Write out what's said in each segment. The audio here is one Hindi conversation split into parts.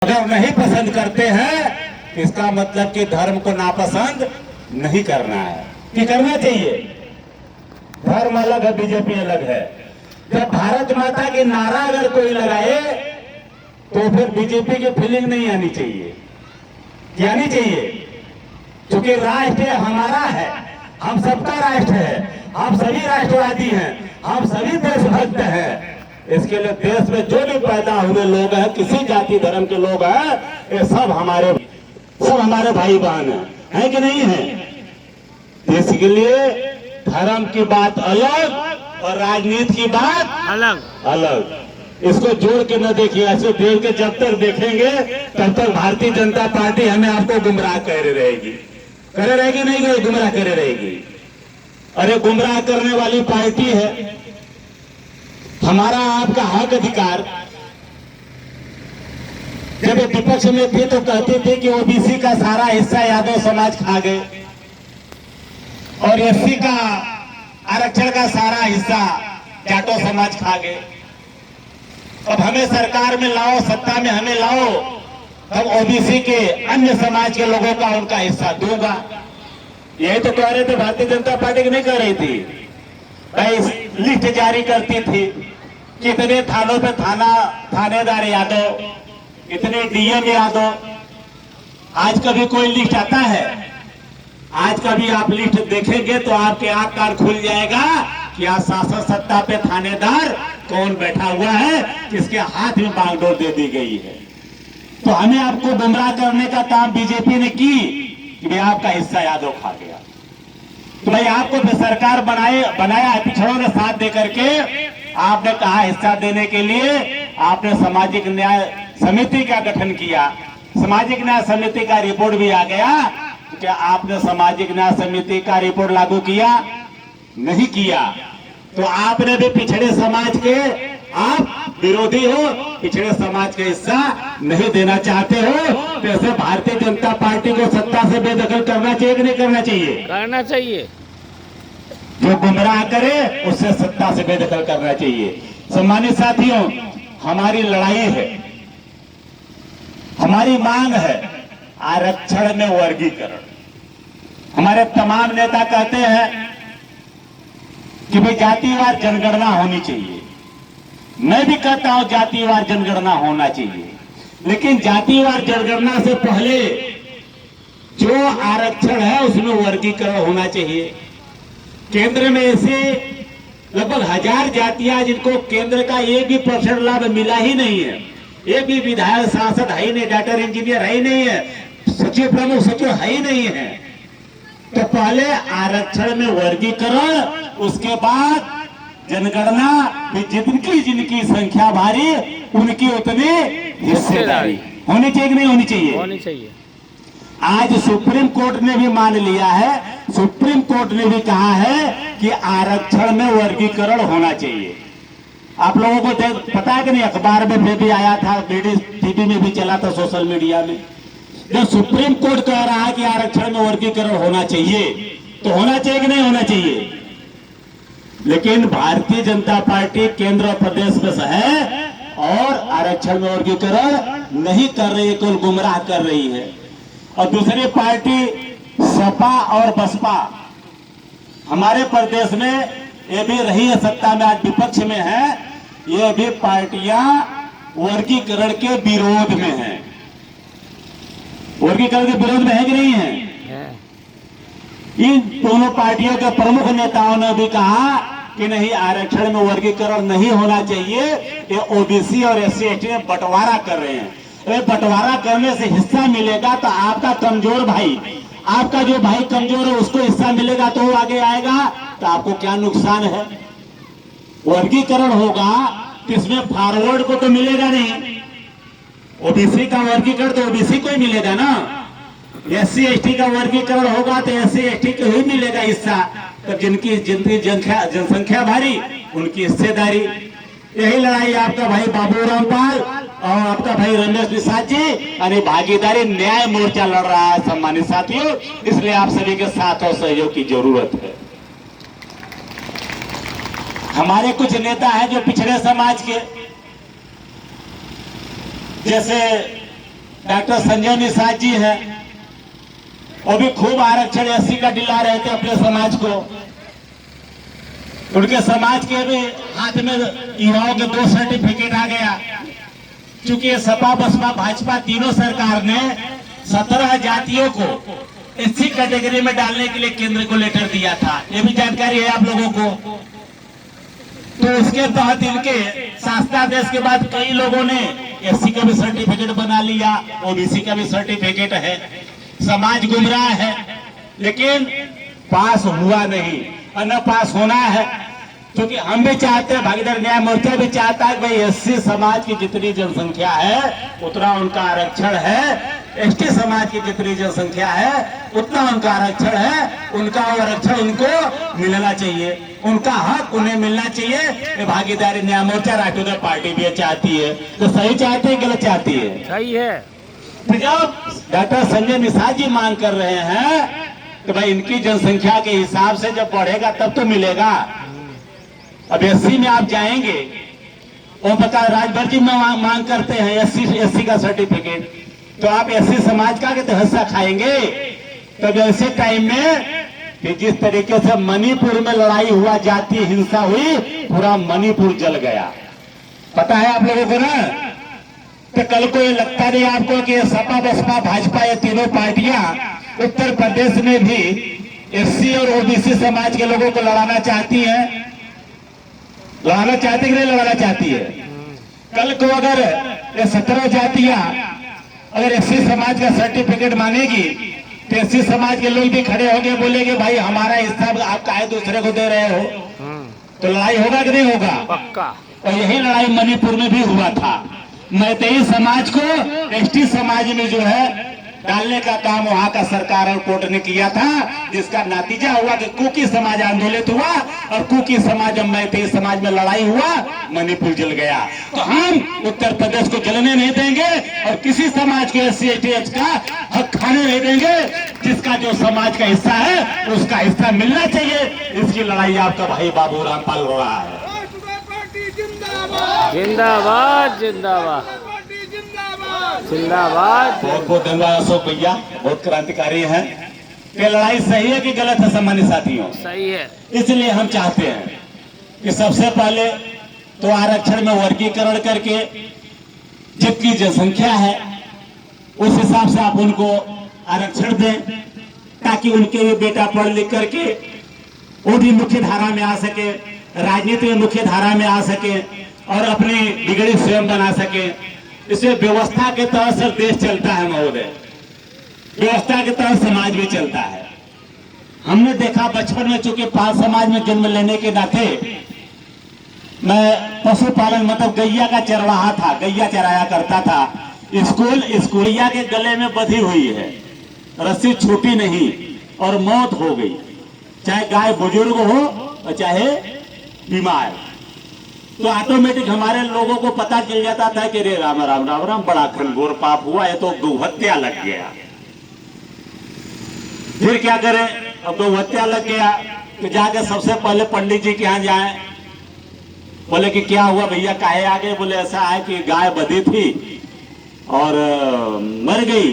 अगर नहीं पसंद करते हैं इसका मतलब कि धर्म को नापसंद नहीं करना है कि करना चाहिए। धर्म अलग है, बीजेपी अलग है। जब भारत माता की नारा अगर कोई लगाए तो फिर बीजेपी की फीलिंग नहीं आनी चाहिए, क्या आनी चाहिए? क्योंकि राष्ट्र हमारा है, हम सबका राष्ट्र है, हम सभी राष्ट्रवादी हैं, हम सभी देशभक्त हैं। इसके लिए देश में जो भी पैदा हुए लोग हैं, किसी जाति धर्म के लोग हैं, ये सब हमारे भाई बहन हैं, है कि नहीं है? इसके लिए धर्म की बात अलग और राजनीति की बात अलग अलग। इसको जोड़ के न देखिए, ऐसे जोड़ के जब तक देखेंगे तब तक भारतीय जनता पार्टी हमें आपको गुमराह करे रहेगी नहीं गुमराह करे रहेगी। अरे गुमराह करने वाली पार्टी है, हमारा आपका हक अधिकार। जब ये विपक्ष में थे तो कहते थे कि ओबीसी का सारा हिस्सा यादव समाज खा गए और एससी का आरक्षण का सारा हिस्सा जाटो समाज खा गए। अब हमें सरकार में लाओ, सत्ता में हमें लाओ, तब ओबीसी के अन्य समाज के लोगों का उनका हिस्सा दूंगा। यही तो कह रहे थे, भारतीय जनता पार्टी की नहीं कह रही थी भाई। लिस्ट जारी करती थी, कितने थानों पे थानेदार यादव, इतने डीएम यादव। आज कभी कोई लिस्ट आता है? आज कभी आप लिस्ट देखेंगे तो आपके आंख कान खुल जाएगा कि आज शासन सत्ता पे थानेदार कौन बैठा हुआ है, किसके हाथ में बागडोर दे दी गई है। तो हमें आपको गुमराह करने का काम बीजेपी ने की कि भाई आपका हिस्सा यादव खा गया। तो भाई आपको सरकार बनाया है पिछड़ों ने साथ दे करके। आपने कहा हिस्सा देने के लिए आपने सामाजिक न्याय समिति का गठन किया। सामाजिक न्याय समिति का रिपोर्ट भी आ गया। तो क्या आपने सामाजिक न्याय समिति का रिपोर्ट लागू किया? नहीं किया। तो आपने भी पिछड़े समाज के आप विरोधी हो, पिछड़े समाज का हिस्सा नहीं देना चाहते हो। तो ऐसे भारतीय जनता पार्टी को सत्ता से बेदखल करना चाहिए कि नहीं करना चाहिए? करना चाहिए। जो गुमराह करे उससे सत्ता से बेदखल करना चाहिए। सम्मानित साथियों, हमारी लड़ाई है, हमारी मांग है आरक्षण में वर्गीकरण। हमारे तमाम नेता कहते हैं कि भाई जातिवार जनगणना होनी चाहिए। मैं भी कहता हूं जातिवार जनगणना होना चाहिए, लेकिन जातिवार जनगणना से पहले जो आरक्षण है उसमें वर्गीकरण होना चाहिए। केंद्र में ऐसे लगभग 1000 जातियां जिनको केंद्र का 1% लाभ मिला ही नहीं है। एक भी विधायक सांसद है ही नहीं, डॉक्टर इंजीनियर है ही नहीं है, सचिव प्रमुख सचिव है ही नहीं है। तो पहले आरक्षण में वर्गीकरण, उसके बाद जनगणना में जिनकी संख्या भारी उनकी उतनी हिस्सेदारी होनी चाहिए कि नहीं होनी चाहिए? होनी चाहिए। आज सुप्रीम कोर्ट ने भी मान लिया है, सुप्रीम कोर्ट ने भी कहा है कि आरक्षण में वर्गीकरण होना चाहिए। आप लोगों को पता है कि नहीं, अखबार में भी आया था, टीवी में भी चला था, सोशल मीडिया में। जब सुप्रीम कोर्ट कह रहा है कि आरक्षण में वर्गीकरण होना चाहिए तो होना चाहिए कि नहीं होना चाहिए? लेकिन भारतीय जनता पार्टी केंद्र और प्रदेश में है और आरक्षण में वर्गीकरण नहीं कर रही है, केवल गुमराह कर रही है। और दूसरी पार्टी सपा और बसपा हमारे प्रदेश में ये भी रही है सत्ता में, आज विपक्ष में है, ये भी पार्टियां वर्गीकरण के विरोध में हैं। वर्गीकरण के विरोध में है कि नहीं है? इन दोनों पार्टियों के प्रमुख नेताओं ने भी कहा कि नहीं, आरक्षण में वर्गीकरण नहीं होना चाहिए। ये ओबीसी और एससी एसटी में बंटवारा कर रहे हैं। बंटवारा करने से हिस्सा मिलेगा तो आपका कमजोर भाई, आपका जो भाई कमजोर है उसको हिस्सा मिलेगा तो वो आगे आएगा, तो आपको क्या नुकसान है? वर्गीकरण होगा तो इसमें फॉरवर्ड को तो मिलेगा नहीं। ओबीसी का वर्गीकरण तो ओबीसी को ही मिलेगा ना, एससी एसटी का वर्गीकरण होगा तो एससी एसटी को ही मिलेगा हिस्सा। तो जिनकी जनसंख्या भारी उनकी हिस्सेदारी। यही लड़ाई आपका भाई बाबू रामपाल और आपका भाई रमेश निषाद जी यानी भागीदारी न्याय मोर्चा लड़ रहा है। सम्मानित साथियों, इसलिए आप सभी के साथ और सहयोग की जरूरत है। हमारे कुछ नेता हैं जो पिछड़े समाज के, जैसे डॉक्टर संजय निषाद जी हैं, वो भी खूब आरक्षण एससी का दिला रहे थे अपने समाज को। उनके समाज के भी हाथ में युवाओं के 2 सर्टिफिकेट आ गया। क्योंकि सपा बसपा भाजपा तीनों सरकार ने 17 जातियों को एससी कैटेगरी में डालने के लिए केंद्र को लेटर दिया था, ये भी जानकारी है आप लोगों को। तो उसके तहत इनके शासनादेश के बाद कई लोगों ने एससी का भी सर्टिफिकेट बना लिया, ओबीसी का भी सर्टिफिकेट है। समाज गुमराह है, लेकिन पास हुआ नहीं और न पास होना है। क्योंकि हम भी चाहते हैं, भागीदारी न्याय मोर्चा भी चाहता है कि भाई एससी समाज की जितनी जनसंख्या है उतना उनका आरक्षण है, एसटी समाज की जितनी जनसंख्या है उतना उनका आरक्षण है, उनका आरक्षण उनको मिलना चाहिए, उनका हक उन्हें मिलना चाहिए। ये भागीदारी न्याय मोर्चा राष्ट्रीय पार्टी भी चाहती है। तो सही चाहती है, गलत चाहती है? सही है। तो जब डॉक्टर संजय निषाद जी मांग कर रहे हैं तो भाई इनकी जनसंख्या के हिसाब से जब बढ़ेगा तब तो मिलेगा। अब एससी में आप जाएंगे, वो पता राजभर जी में मांग करते हैं एससी का सर्टिफिकेट, तो आप एससी समाज का के हिस्सा खाएंगे। तब ऐसे टाइम में कि जिस तरीके से मणिपुर में लड़ाई हुआ, जातीय हिंसा हुई, पूरा मणिपुर जल गया, पता है आप लोगों को ना। तो कल को ये लगता नहीं आपको कि सपा बसपा भाजपा ये तीनों पार्टियां उत्तर प्रदेश में भी एससी और ओबीसी समाज के लोगों को लड़ाना चाहती हैं? लड़ाना चाहती कि नहीं लड़ाना चाहती है? कल को अगर ये 17 जातियां अगर एससी समाज का सर्टिफिकेट मांगेगी तो एससी समाज के लोग भी खड़े होंगे, बोलेंगे भाई हमारा हिस्सा आप काहे दूसरे को दे रहे हो? तो लड़ाई होगा कि नहीं होगा? पक्का। और यही लड़ाई मणिपुर में भी हुआ था। मैतेई समाज को एसटी समाज में जो है डालने का काम वहां का सरकार और कोर्ट ने किया था, जिसका नतीजा हुआ कि कुकी समाज आंदोलित हुआ और कुकी समाज और मैतेई समाज में लड़ाई हुआ, मणिपुर जल गया। तो हम उत्तर प्रदेश को जलने नहीं देंगे और किसी समाज को एससी एसटी का हक खाने नहीं देंगे। जिसका जो समाज का हिस्सा है उसका हिस्सा मिलना चाहिए। इसकी लड़ाई आपका भाई बाबू रामपाल हो रहा है। जिंदाबाद जिंदाबाद जिंदाबाद। बहुत बहुत धन्यवाद अशोक भैया, बहुत क्रांतिकारी हैं। ये लड़ाई सही है कि गलत है सम्मानित साथियों? सही है। इसलिए हम चाहते हैं कि सबसे पहले तो आरक्षण में वर्गीकरण करके जितनी जनसंख्या है उस हिसाब से आप उनको आरक्षण दें, ताकि उनके भी बेटा पढ़ लिख करके वो भी मुख्य धारा में आ सके, राजनीति में मुख्य धारा में आ सके और अपनी बिगड़ी स्वयं बना सके। इससे व्यवस्था के तहत से देश चलता है महोदय, व्यवस्था के तहत समाज भी चलता है। हमने देखा बचपन में, चूंकि पाल समाज में जन्म लेने के नाते मैं पशुपालन मतलब गैया का चरवाहा था, गैया चराया करता था। स्कूलिया के गले में बंधी हुई है, रस्सी छूटी नहीं और मौत हो गई, चाहे गाय बुजुर्ग हो और चाहे बीमार। तो ऑटोमेटिक हमारे लोगों को पता चल जाता था कि रे राम राम राम राम, बड़ा घनघोर पाप हुआ, ये तो गौहत्या लग गया। फिर क्या करें? अब गौहत्या लग गया तो जाके सबसे पहले पंडित जी के यहाँ जाए। बोले कि क्या हुआ भैया, काहे आ गए? बोले ऐसा है कि गाय बंधी थी और मर गई।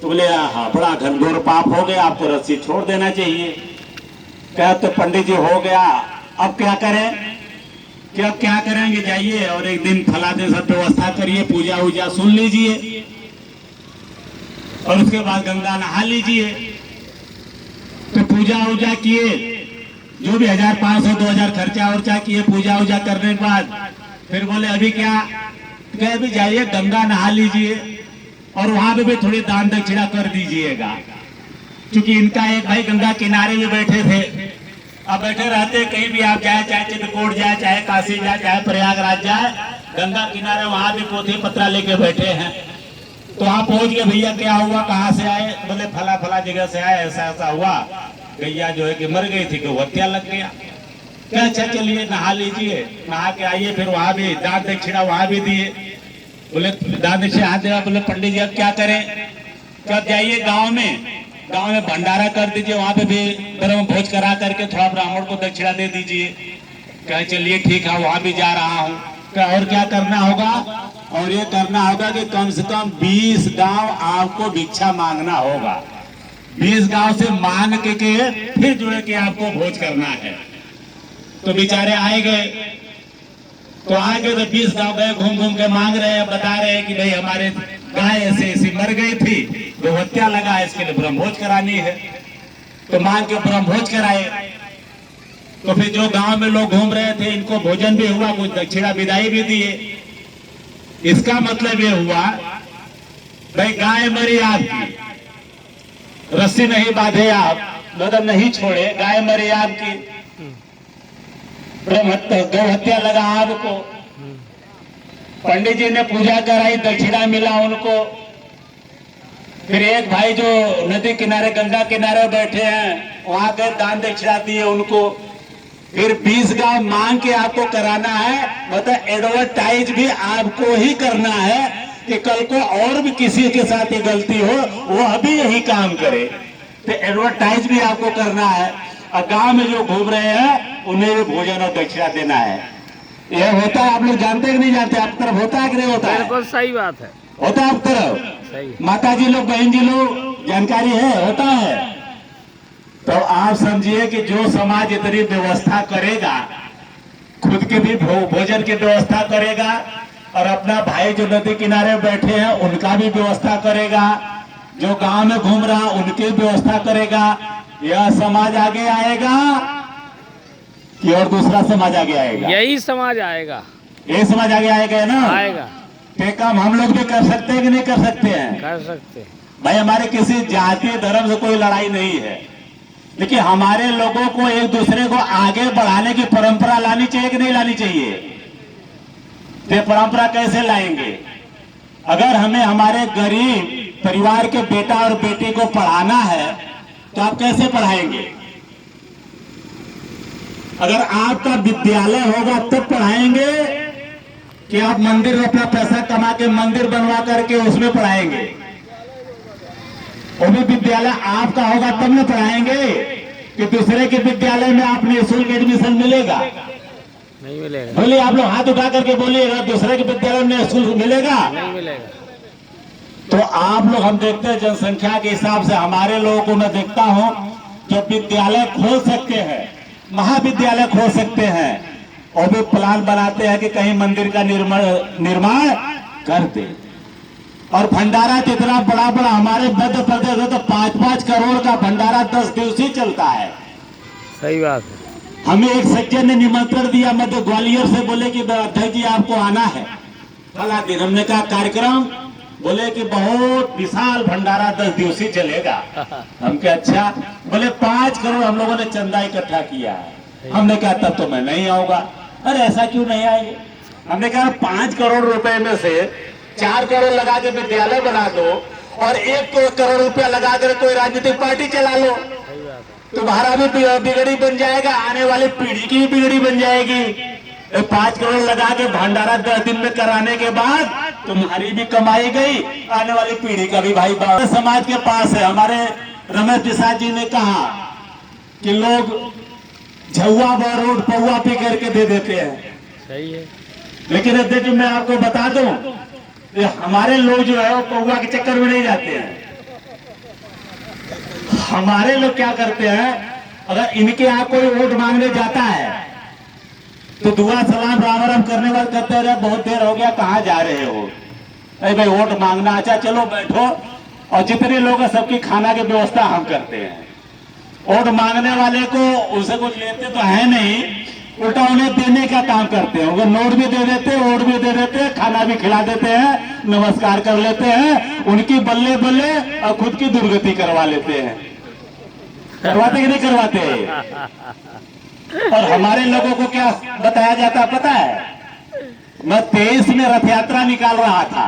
तो बोले हाँ, बड़ा घनघोर पाप हो गया, आपको रस्सी छोड़ देना चाहिए। क्या तो पंडित जी हो गया, अब क्या करें? क्या करेंगे? जाइए और एक दिन फला दिन सब व्यवस्था करिए, पूजा वूजा सुन लीजिए और उसके बाद गंगा नहा लीजिए। तो पूजा वूजा किए, जो भी 1500-2000 खर्चा वर्चा किए, पूजा वूजा करने के बाद फिर बोले अभी क्या? कहे अभी जाइए गंगा नहा लीजिए और वहां पे भी थोड़ी दान दक्षिणा कर दीजिएगा। क्योंकि इनका एक भाई गंगा किनारे में बैठे थे, अब बैठे रहते, कहीं भी आप जाए, चाहे चित्रकूट जाए, चाहे काशी जाए, चाहे प्रयागराज जाए, गंगा किनारे वहां भी पोथी पत्रा लेके बैठे हैं। तो वहां पहुंच गए, भैया क्या हुआ, कहाँ से आए? बोले फला फला जगह से आए, ऐसा ऐसा हुआ, गैया जो है कि मर गई थी, गौहत्या लग गया। क्या अच्छा चलिए नहा लीजिए, नहा के आइए। फिर वहां भी दान दक्षिणा वहां भी दिए। बोले दान दक्षिणा हाथ देगा। बोले पंडित जी अब क्या करें? कब जाइए गाँव में भंडारा कर दीजिए, वहां पे भी ब्रह्म भोज करा करके थोड़ा ब्राह्मण को दक्षिणा दे दीजिए। कहे चलिए ठीक है, वहां भी जा रहा हूँ। और क्या करना होगा, और ये करना होगा कि कम से कम 20 गांव आपको भिक्षा मांगना होगा। 20 गांव से मांग के फिर जुड़े के आपको भोज करना है। तो बेचारे आए गए, तो आगे तो 20 गांव गए, घूम घूम के मांग रहे हैं, बता रहे हैं कि भाई हमारे गाय ऐसे ऐसी मर गई थी, गोहत्या लगा, इसके लिए ब्रह्मभोज करानी है। तो मांग के ब्रह्मभोज कराए। तो फिर जो गांव में लोग घूम रहे थे, इनको भोजन भी हुआ, कुछ दक्षिणा विदाई भी दिए। इसका मतलब ये हुआ भाई गाय मरी आपकी, रस्सी नहीं बांधे आप, मतलब नहीं छोड़े, गाय मरी आपकी, गौहत्या लगा आपको, पंडित जी ने पूजा कराई, दक्षिणा मिला उनको। फिर एक भाई जो नदी किनारे गंगा किनारे बैठे हैं, वहां गए दान दक्षिणा दिए उनको। फिर 20 गांव मांग के आपको कराना है, मतलब एडवर्टाइज भी आपको ही करना है कि कल को और भी किसी के साथ ये गलती हो, वो अभी यही काम करे। तो एडवर्टाइज भी आपको करना है, और गांव में जो घूम रहे हैं उन्हें भी भोजन और दक्षिणा देना है। यह होता है, आप लोग जानते हैं कि नहीं जानते? आप तरफ होता है कि नहीं होता है? बिल्कुल सही बात है। होता है आप तरफ? सही है। माता जी लोग, बहन जी लोग, जानकारी है? होता है। तो आप समझिए कि जो समाज इतनी व्यवस्था करेगा, खुद के भी भोजन की व्यवस्था करेगा, और अपना भाई जो नदी किनारे बैठे हैं उनका भी व्यवस्था करेगा, जो गांव में घूम रहा उनकी व्यवस्था करेगा, यह समाज आगे आएगा कि और दूसरा समाज आगे आएगा? यही समाज आएगा। ये समाज आगे आएगा ना? आएगा। ये काम हम लोग भी कर सकते हैं कि नहीं कर सकते हैं? कर सकते हैं। भाई हमारे किसी जाति धर्म से कोई लड़ाई नहीं है, लेकिन हमारे लोगों को एक दूसरे को आगे बढ़ाने की परंपरा लानी चाहिए कि नहीं लानी चाहिए? ये परंपरा कैसे लाएंगे? अगर हमें हमारे गरीब परिवार के बेटा और बेटी को पढ़ाना है तो आप कैसे पढ़ाएंगे? अगर आपका विद्यालय होगा तब पढ़ाएंगे कि आप मंदिर में अपना पैसा कमा के मंदिर बनवा करके उसमें पढ़ाएंगे? वो भी विद्यालय आपका होगा तब न पढ़ाएंगे कि दूसरे के विद्यालय में आप निःशुल्क एडमिशन मिलेगा? नहीं मिलेगा। बोलिए, आप लोग हाथ उठा करके बोलिएगा, दूसरे के विद्यालय में निःशुल्क मिलेगा? नहीं मिलेगा। तो आप लोग, हम देखते हैं जनसंख्या के हिसाब से हमारे लोगों को मैं देखता हूं जो विद्यालय खोल सकते हैं, महाविद्यालय खोल सकते हैं, और भी प्लान बनाते हैं कि कहीं मंदिर का निर्माण कर दे। और भंडारा कितना बड़ा बड़ा हमारे मध्य प्रदेश में तो 5-5 करोड़ का भंडारा 10 दिवसीय चलता है। सही बात है। हमें एक सज्जन ने निमंत्रण दिया मध्य ग्वालियर से, बोले कि अध्यक्ष जी आपको आना है फला दिन। हमने कहा कार्यक्रम, बोले कि बहुत विशाल भंडारा 10 दिवसीय चलेगा। हम कहा अच्छा। बोले 5 करोड़ हम लोगों ने चंदा इकट्ठा किया है। हमने कहा तब तो मैं नहीं आऊंगा। अरे ऐसा क्यों नहीं आएंगे? हमने कहा 5 करोड़ रुपए में से 4 करोड़ लगा के विद्यालय बना दो, और 1 करोड़ रुपया लगा कर कोई राजनीतिक पार्टी चला लो, तुम्हारा भी बिगड़ी बन जाएगा, आने वाली पीढ़ी की भी बिगड़ी बन जाएगी। 5 करोड़ लगा के भंडारा 10 दिन में कराने के बाद तुम्हारी भी कमाई गई, आने वाली पीढ़ी का भी। भाई समाज के पास है। हमारे रमेश प्रसाद जी ने कहा कि लोग झुआ व रोड पौवा पी करके दे देते हैं। सही है। लेकिन अध्यक्ष मैं आपको बता दूं, हमारे लोग जो है वो पौवा के चक्कर में नहीं जाते हैं। हमारे लोग क्या करते हैं, अगर इनके यहाँ कोई वोट मांगने जाता है तो दुआ सलाम राम राम करने वाले करते रहे, बहुत देर हो गया कहाँ जा रहे हो? अरे भाई वोट मांगना, अच्छा चलो बैठो, और जितने लोग हैं सबकी खाना की व्यवस्था हम करते हैं। वोट मांगने वाले को उसे कुछ लेते तो है नहीं, उल्टा उन्हें देने का काम करते हैं। अगर नोट भी दे देते हैं, वोट भी दे देते हैं, खाना भी खिला देते हैं, नमस्कार कर लेते हैं, उनकी बल्ले बल्ले और खुद की दुर्गति करवा लेते हैं। करवाते कि नहीं करवाते? और हमारे लोगों को क्या बताया जाता पता है? मैं 23 में रथ यात्रा निकाल रहा था,